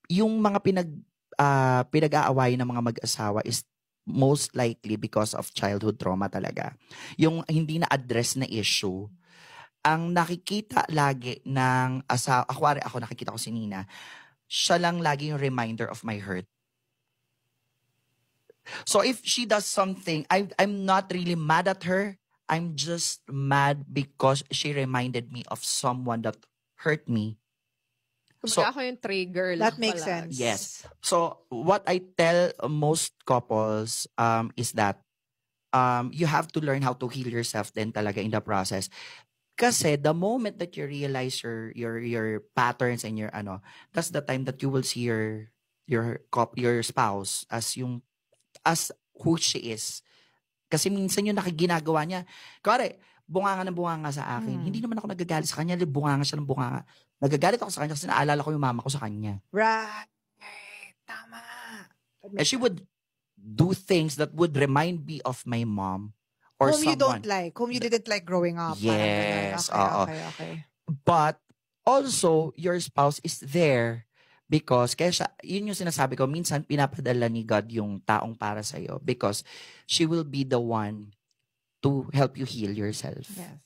yung mga pinag-aawayan ng mga mag-asawa is most likely because of childhood trauma talaga. Yung hindi na-address na issue. Ang nakikita lagi ng asawa, ako nakikita ko si Nina, siya lang lagi yung reminder of my hurt. So if she does something, I'm not really mad at her. I'm just mad because she reminded me of someone that hurt me. So, ako yung trigger lang that makes pala. sense. Yes. So what I tell most couples is that you have to learn how to heal yourself then talaga in the process. Kasi the moment that you realize your patterns and your that's the time that you will see your spouse as who she is. Kasi minsan yung nakiginagawa niya. Kare, bunganga sa akin. Hindi naman ako nagagalit sa kanya. Bunganga siya ng bunganga. Nagagalit ako sa kanya kasi naalala ko yung mama ko sa kanya. Right. Tama. And she would do things that would remind me of my mom or whom someone. you don't like. Whom you didn't like growing up. Yes. Okay. But also, your spouse is there because, yun yung sinasabi ko, minsan pinapadala ni God yung taong para sa'yo because she will be the one to help you heal yourself. Yes.